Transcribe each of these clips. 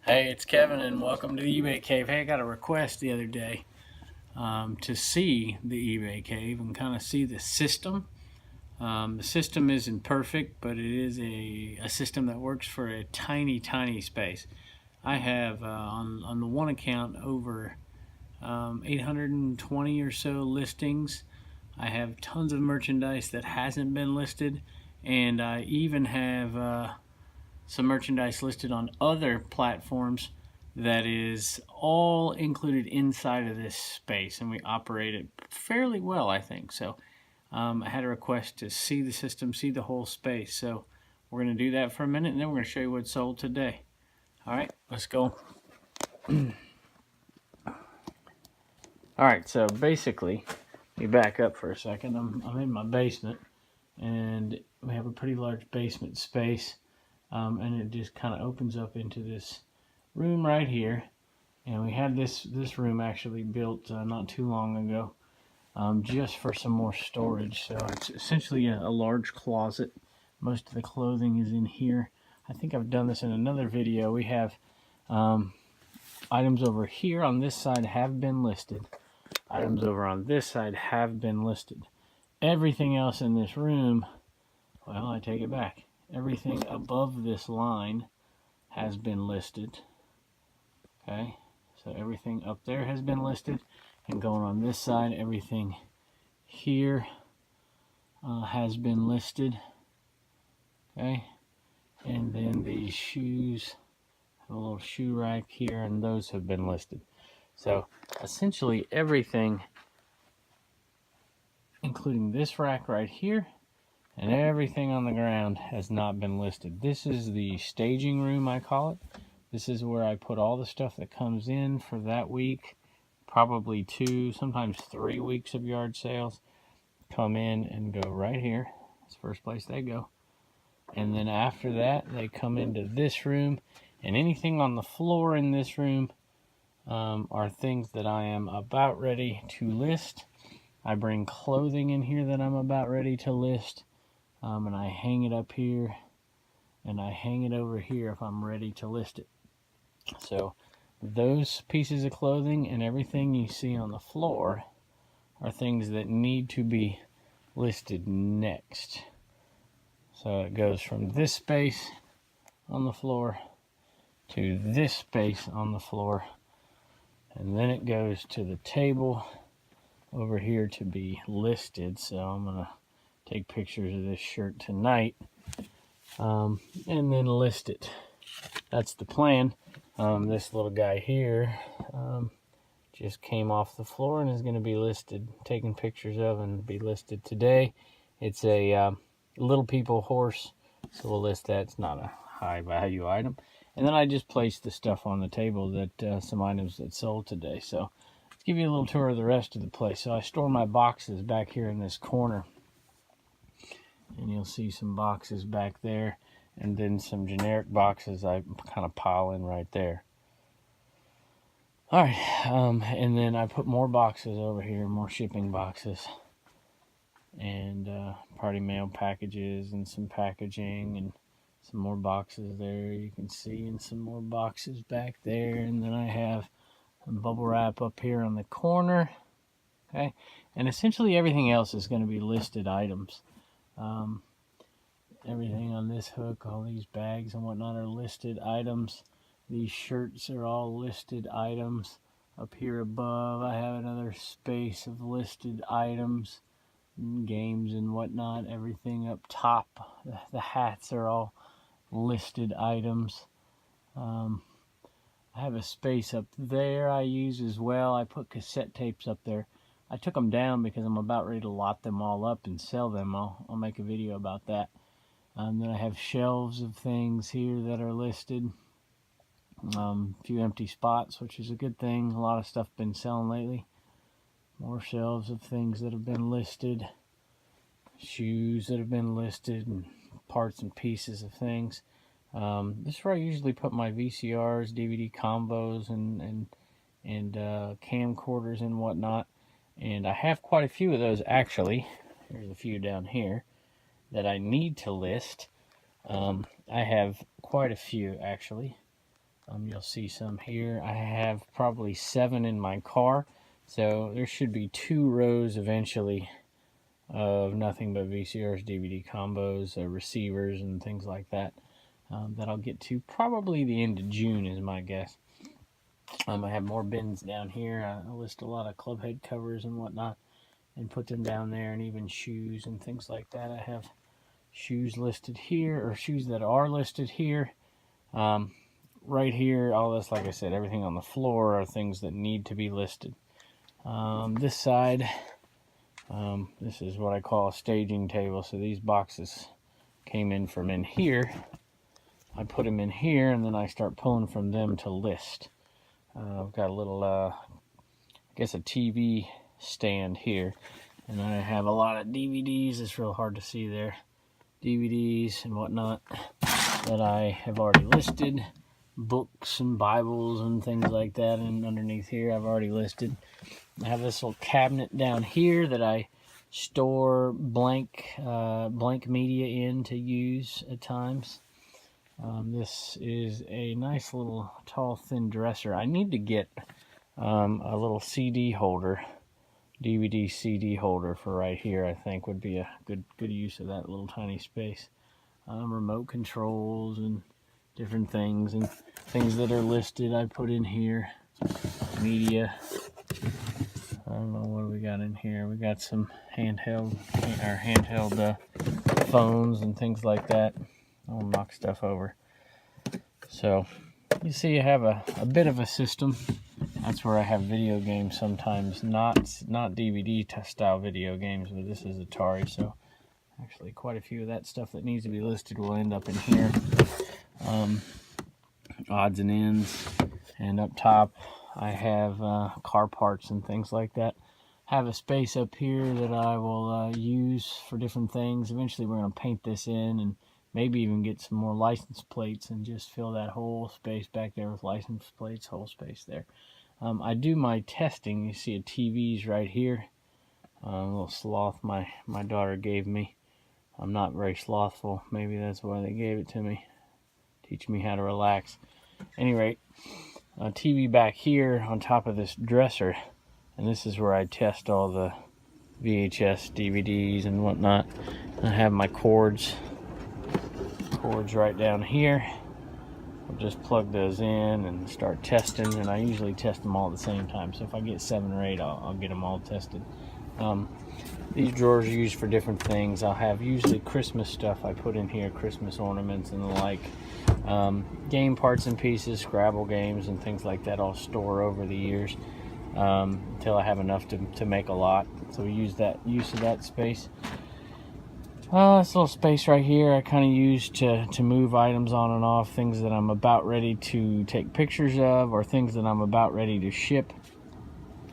Hey, it's Kevin, and welcome to the eBay Cave. Hey, I got a request the other day to see the eBay Cave and kind of see the system. The system isn't perfect, but it is a system that works for a tiny space. I have on the one account over 820 or so listings. I have tons of merchandise that hasn't been listed, and I even have some merchandise listed on other platforms that is all included inside of this space, and we operate it fairly well, I think. So I had a request to see the system, see the whole space. So we're going to do that for a minute, and then we're going to show you what's sold today. All right, let's go. All right, so basically, let me back up for a second. I'm in my basement, and we have a pretty large basement space, and it just kind of opens up into this room right here. And we had this room actually built not too long ago, just for some more storage. So it's essentially a large closet. Most of the clothing is in here. I think I've done this in another video. We have items over here on this side have been listed. Items over on this side have been listed. Everything else in this room, well, I take it back. Everything above this line has been listed. Okay, so everything up there has been listed, and going on this side, everything here has been listed. Okay, and then these shoes, have a little shoe rack here, and those have been listed. So essentially everything, including this rack right here, and everything on the ground has not been listed. This is the staging room, I call it. This is where I put all the stuff that comes in for that week. Probably 2, sometimes 3 weeks of yard sales come in and go right here. That's the first place they go. And then after that, they come into this room. And anything on the floor in this room are things that I am about ready to list. I bring clothing in here that I'm about ready to list. And I hang it up here. And I hang it over here if I'm ready to list it. So those pieces of clothing and everything you see on the floor are things that need to be listed next. So it goes from this space on the floor to this space on the floor, and then it goes to the table over here to be listed. So I'm gonna take pictures of this shirt tonight and then list it. That's the plan. This little guy here just came off the floor and is going to be listed, taken pictures of, and be listed today. It's a Little People horse, so we'll list that. It's not a high value item. And then I just placed the stuff on the table that some items that sold today. So let's give you a little tour of the rest of the place. So I store my boxes back here in this corner, and you'll see some boxes back there, and then some generic boxes I kind of pile in right there. All right, and then I put more boxes over here, more shipping boxes, and party mail packages, and some packaging, and some more boxes there you can see, and some more boxes back there. And then I have some bubble wrap up here on the corner. Okay, and essentially everything else is going to be listed items. Everything on this hook, all these bags and whatnot are listed items. These shirts are all listed items. Up here above, I have another space of listed items, games and whatnot. Everything up top, the hats are all listed items. I have a space up there I use as well. I put cassette tapes up there. I took them down because I'm about ready to lot them all up and sell them. I'll make a video about that. Then I have shelves of things here that are listed. A few empty spots, which is a good thing. A lot of stuff been selling lately. More shelves of things that have been listed. Shoes that have been listed, and parts and pieces of things. This is where I usually put my VCRs, DVD combos, and camcorders and whatnot. And I have quite a few of those actually. There's a few down here that I need to list. I have quite a few actually. You'll see some here. I have probably 7 in my car, so there should be 2 rows eventually of nothing but VCRs, DVD combos, receivers, and things like that. That I'll get to probably the end of June is my guess. I have more bins down here. I list a lot of club head covers and whatnot and put them down there, and even shoes and things like that. I have shoes listed here, or shoes that are listed here. Right here, all this, like I said, everything on the floor are things that need to be listed. This side, this is what I call a staging table. So these boxes came in from in here. I put them in here, and then I start pulling from them to list. I've got a little, I guess a TV stand here, and I have a lot of DVDs. It's real hard to see there. DVDs and whatnot that I have already listed. Books and Bibles and things like that, and underneath here I've already listed. I have this little cabinet down here that I store blank media in to use at times. This is a nice little tall thin dresser. I need to get a little CD holder, DVD CD holder for right here. I think would be a good use of that little tiny space. Remote controls and different things, and things that are listed I put in here. Media. I don't know what we got in here. We got some handheld phones and things like that. I'll knock stuff over. So you see, I have a bit of a system. That's where I have video games sometimes, not DVD style video games, but this is Atari, so actually quite a few of that stuff that needs to be listed will end up in here. Odds and ends, and up top I have car parts and things like that. Have a space up here that I will use for different things. Eventually we're going to paint this in and maybe even get some more license plates and just fill that whole space back there with license plates, whole space there. I do my testing. You see a TV's right here. A little sloth my daughter gave me. I'm not very slothful. Maybe that's why they gave it to me. Teach me how to relax. Any rate, a TV back here on top of this dresser, and this is where I test all the VHS, DVDs, and whatnot. I have my cords right down here. I'll just plug those in and start testing, and I usually test them all at the same time. So if I get 7 or 8, I'll get them all tested. These drawers are used for different things. I'll have usually Christmas stuff I put in here, Christmas ornaments and the like. Game parts and pieces, Scrabble games and things like that I'll store over the years until I have enough to make a lot. So we use of that space. This little space right here I kind of use to move items on and off, things that I'm about ready to take pictures of or things that I'm about ready to ship.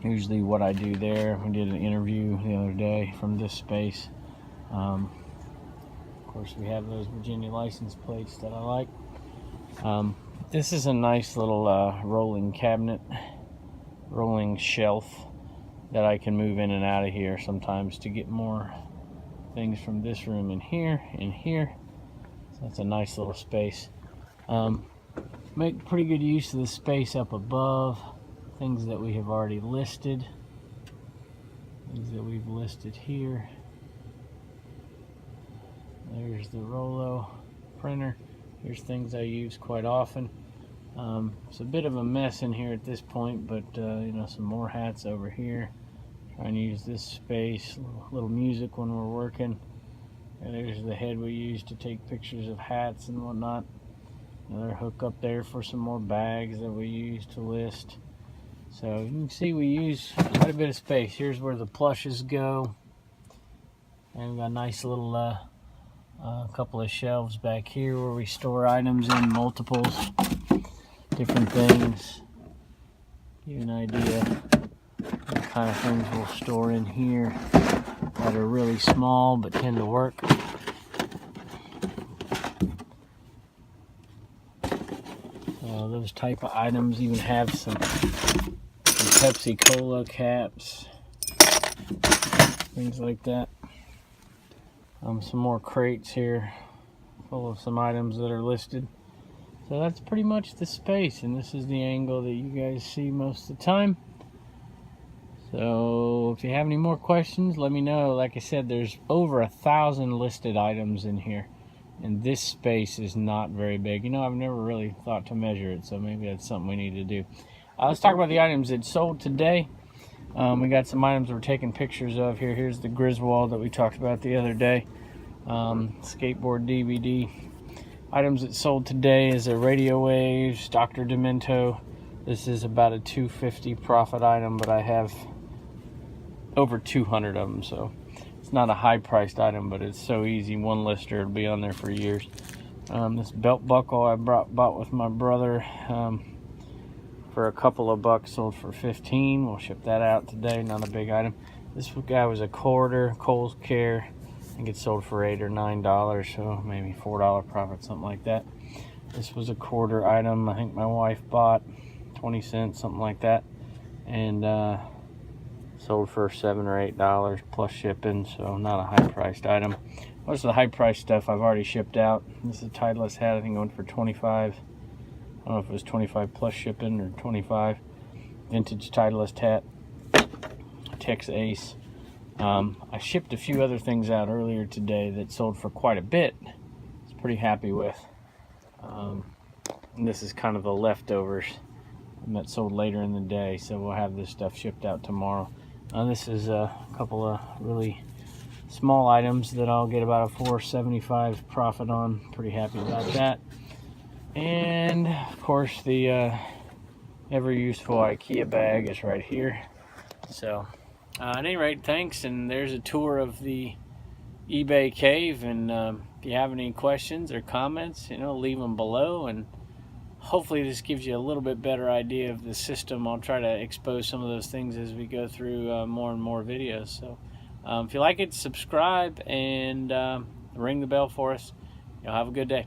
Usually what I do there. We did an interview the other day from this space. Of course, we have those Virginia license plates that I like. This is a nice little rolling cabinet, rolling shelf that I can move in and out of here sometimes to get more things from this room in here. So that's a nice little space. Make pretty good use of the space up above. Things that we have already listed. Things that we've listed here. There's the Rollo printer. Here's things I use quite often. It's a bit of a mess in here at this point, but you know, some more hats over here. Trying to use this space, little music when we're working. And there's the head we use to take pictures of hats and whatnot. Another hook up there for some more bags that we use to list. So you can see we use quite a bit of space. Here's where the plushes go. And we've got a nice little couple of shelves back here where we store items in multiples, different things. Give you an idea what kind of things we'll store in here that are really small but tend to work. Those type of items even have some Pepsi Cola caps, things like that. Some more crates here full of some items that are listed. So that's pretty much the space, and this is the angle that you guys see most of the time. So if you have any more questions, let me know. Like I said, there's over 1,000 listed items in here, and this space is not very big. You know, I've never really thought to measure it, so maybe that's something we need to do. Let's talk about the items that sold today. We got some items we're taking pictures of here. Here's the Griswold that we talked about the other day. Skateboard DVD. Items that sold today is a Radio Waves, Dr. Demento. This is about a $250 profit item, but I have over 200 of them, so it's not a high-priced item, but it's so easy. One lister will be on there for years. This belt buckle I bought with my brother for a couple of bucks, sold for 15. We'll ship that out today. Not a big item. This guy was a quarter, Kohl's Care. I think it sold for $8 or $9, so maybe $4 profit, something like that. This was a quarter item. I think my wife bought 20 cents, something like that, and sold for $7 or $8 plus shipping, so not a high-priced item. Most of the high-priced stuff I've already shipped out. This is a Titleist hat. I think it went for 25. I don't know if it was 25 plus shipping or 25. Vintage Titleist hat. Tex Ace. I shipped a few other things out earlier today that sold for quite a bit. I was pretty happy with. And this is kind of the leftovers that sold later in the day, so we'll have this stuff shipped out tomorrow. This is a couple of really small items that I'll get about a $4.75 profit on. Pretty happy about that. And of course the ever useful IKEA bag is right here. So at any rate, thanks, and there's a tour of the eBay cave, and if you have any questions or comments, you know, leave them below, and hopefully this gives you a little bit better idea of the system. I'll try to expose some of those things as we go through more and more videos. So if you like it, subscribe and ring the bell for us. You'll have a good day.